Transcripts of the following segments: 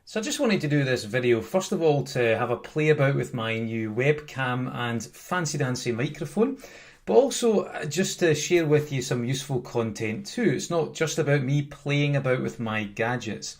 So I just wanted to do this video, first of all, to have a play about with my new webcam and fancy dancy microphone, but also just to share with you some useful content too. It's not just about me playing about with my gadgets.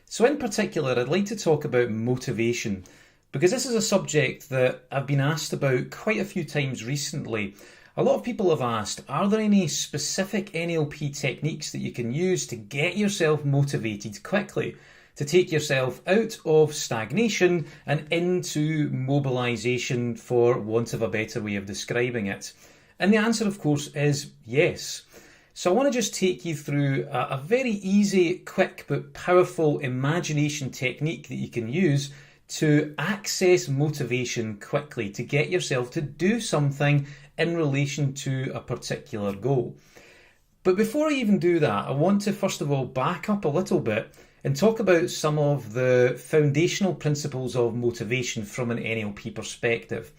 So in particular, I'd like to talk about motivation, because this is a subject that I've been asked about quite a few times recently. A lot of people have asked, are there any specific NLP techniques that you can use to get yourself motivated quickly? To take yourself out of stagnation and into mobilisation, for want of a better way of describing it? And the answer, of course, is yes. So I want to just take you through a very easy, quick but powerful imagination technique that you can use to access motivation quickly, to get yourself to do something in relation to a particular goal. But before I even do that, I want to first of all back up a little bit and talk about some of the foundational principles of motivation from an NLP perspective.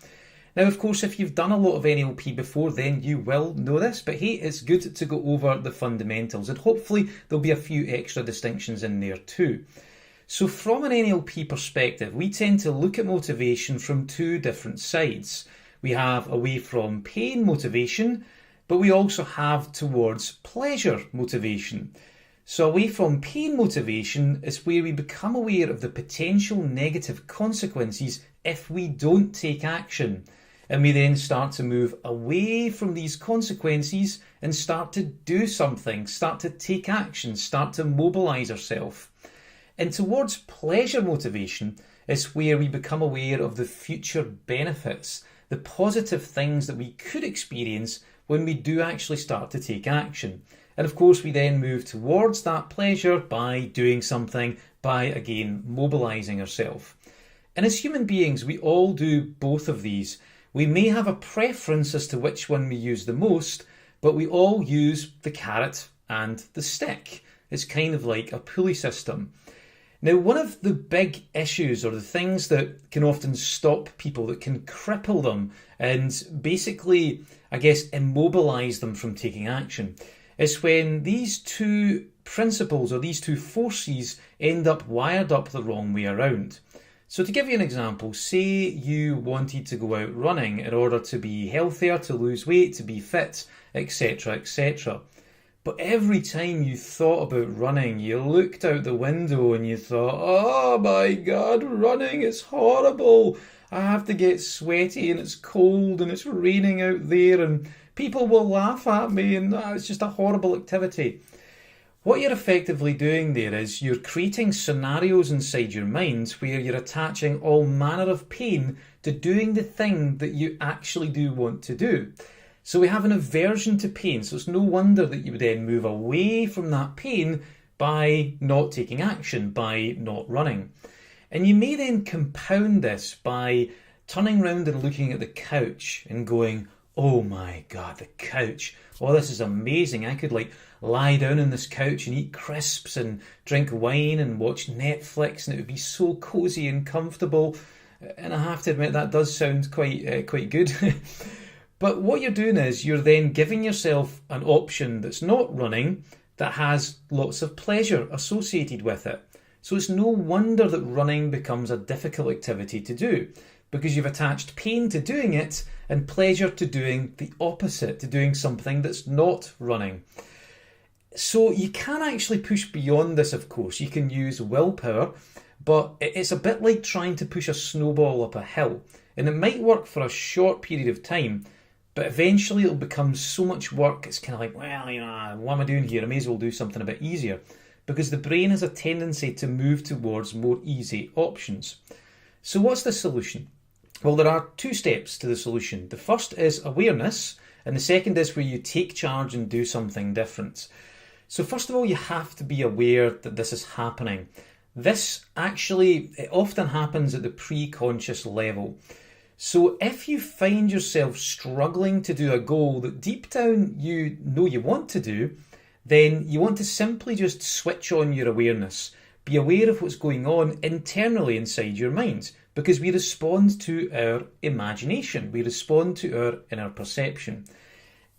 Now, of course, if you've done a lot of NLP before, then you will know this, but hey, it's good to go over the fundamentals, and hopefully there'll be a few extra distinctions in there too. So from an NLP perspective, we tend to look at motivation from two different sides. We have away from pain motivation, but we also have towards pleasure motivation. So away from pain motivation is where we become aware of the potential negative consequences if we don't take action. And we then start to move away from these consequences and start to do something, start to take action, start to mobilise ourselves. And towards pleasure motivation is where we become aware of the future benefits, the positive things that we could experience when we do actually start to take action. And of course, we then move towards that pleasure by doing something, by again mobilising ourselves. And as human beings, we all do both of these. We may have a preference as to which one we use the most, but we all use the carrot and the stick. It's kind of like a pulley system. Now, one of the big issues, or the things that can often stop people, that can cripple them and basically, I guess, immobilise them from taking action, is when these two principles or these two forces end up wired up the wrong way around. So to give you an example, say you wanted to go out running in order to be healthier, to lose weight, to be fit, etc., etc. But every time you thought about running, you looked out the window and you thought, oh my God, running is horrible. I have to get sweaty and it's cold and it's raining out there and people will laugh at me and it's just a horrible activity. What you're effectively doing there is you're creating scenarios inside your mind where you're attaching all manner of pain to doing the thing that you actually do want to do. So we have an aversion to pain, so it's no wonder that you would then move away from that pain by not taking action, by not running. And you may then compound this by turning around and looking at the couch and going, oh my God, the couch. Oh, this is amazing. I could lie down on this couch and eat crisps and drink wine and watch Netflix and it would be so cozy and comfortable. And I have to admit that does sound quite good. But what you're doing is you're then giving yourself an option that's not running, that has lots of pleasure associated with it. So it's no wonder that running becomes a difficult activity to do, because you've attached pain to doing it and pleasure to doing the opposite, to doing something that's not running. So you can actually push beyond this, of course. You can use willpower, but it's a bit like trying to push a snowball up a hill. And it might work for a short period of time, but eventually it'll become so much work, it's kind of like, well, what am I doing here? I may as well do something a bit easier. Because the brain has a tendency to move towards more easy options. So what's the solution? Well, there are two steps to the solution. The first is awareness, and the second is where you take charge and do something different. So first of all, you have to be aware that this is happening. This actually, it often happens at the pre-conscious level. So if you find yourself struggling to do a goal that deep down you know you want to do, then you want to simply just switch on your awareness. Be aware of what's going on internally inside your mind, because we respond to our imagination, we respond to our inner perception.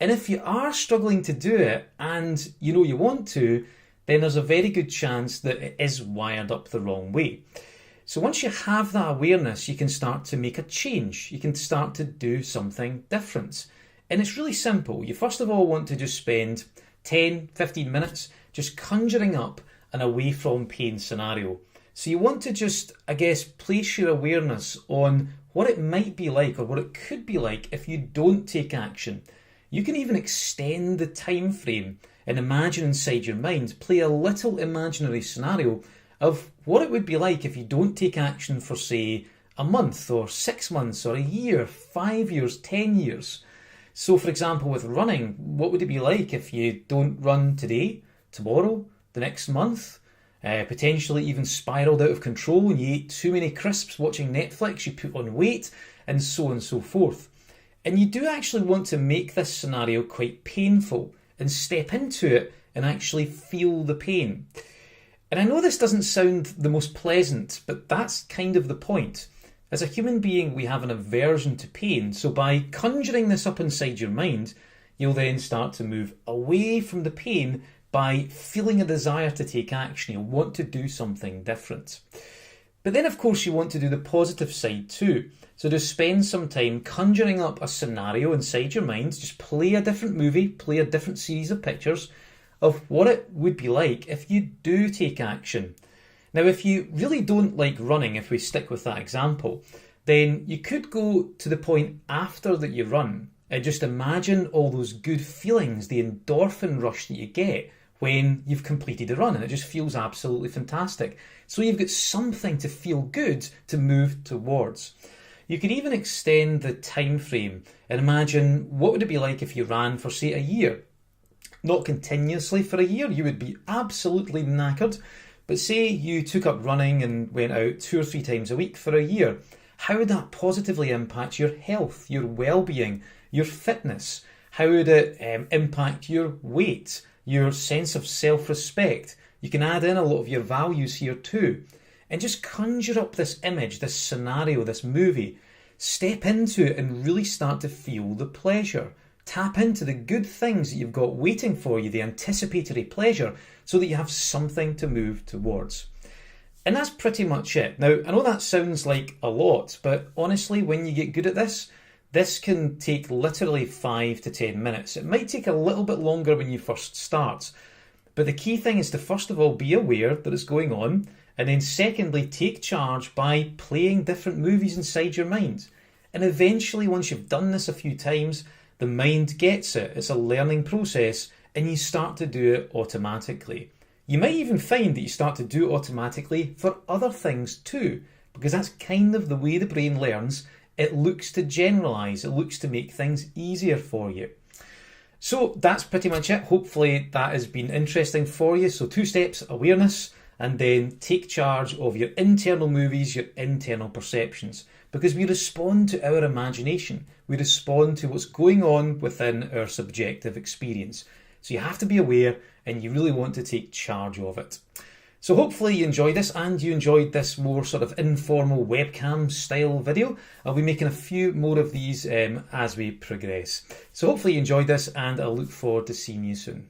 And if you are struggling to do it and you know you want to, then there's a very good chance that it is wired up the wrong way. So once you have that awareness, you can start to make a change. You can start to do something different. And it's really simple. You first of all want to just spend 10, 15 minutes just conjuring up an away from pain scenario. So you want to just, I guess, place your awareness on what it might be like or what it could be like if you don't take action. You can even extend the time frame and imagine inside your mind, play a little imaginary scenario of what it would be like if you don't take action for, say, a month or 6 months or a year, 5 years, 10 years. So, for example, with running, what would it be like if you don't run today, tomorrow, the next month? Potentially even spiraled out of control and you ate too many crisps watching Netflix, you put on weight, and so on and so forth. And you do actually want to make this scenario quite painful and step into it and actually feel the pain. And I know this doesn't sound the most pleasant, but that's kind of the point. As a human being, we have an aversion to pain, so by conjuring this up inside your mind, you'll then start to move away from the pain by feeling a desire to take action. You'll want to do something different. But then, of course, you want to do the positive side too. So just spend some time conjuring up a scenario inside your mind. Just play a different movie, play a different series of pictures of what it would be like if you do take action. Now, if you really don't like running, if we stick with that example, then you could go to the point after that you run and just imagine all those good feelings, the endorphin rush that you get when you've completed a run, and it just feels absolutely fantastic. So you've got something to feel good to move towards. You could even extend the time frame and imagine what would it be like if you ran for, say, a year. Not continuously for a year, you would be absolutely knackered. But say you took up running and went out 2 or 3 times a week for a year. How would that positively impact your health, your well-being, your fitness? How would it impact your weight, your sense of self-respect? You can add in a lot of your values here too. And just conjure up this image, this scenario, this movie. Step into it and really start to feel the pleasure. Tap into the good things that you've got waiting for you, the anticipatory pleasure, so that you have something to move towards. And that's pretty much it. Now, I know that sounds like a lot, but honestly, when you get good at this, this can take literally 5 to 10 minutes. It might take a little bit longer when you first start, but the key thing is to first of all be aware that it's going on, and then secondly, take charge by playing different movies inside your mind. And eventually, once you've done this a few times, the mind gets it. It's a learning process, and you start to do it automatically. You might even find that you start to do it automatically for other things too, because that's kind of the way the brain learns. It looks to generalize, it looks to make things easier for you. So that's pretty much it. Hopefully that has been interesting for you. So 2 steps: awareness, and then take charge of your internal movies, your internal perceptions, because we respond to our imagination. We respond to what's going on within our subjective experience. So you have to be aware, and you really want to take charge of it. So hopefully you enjoyed this, and you enjoyed this more sort of informal webcam style video. I'll be making a few more of these as we progress. So hopefully you enjoyed this, and I'll look forward to seeing you soon.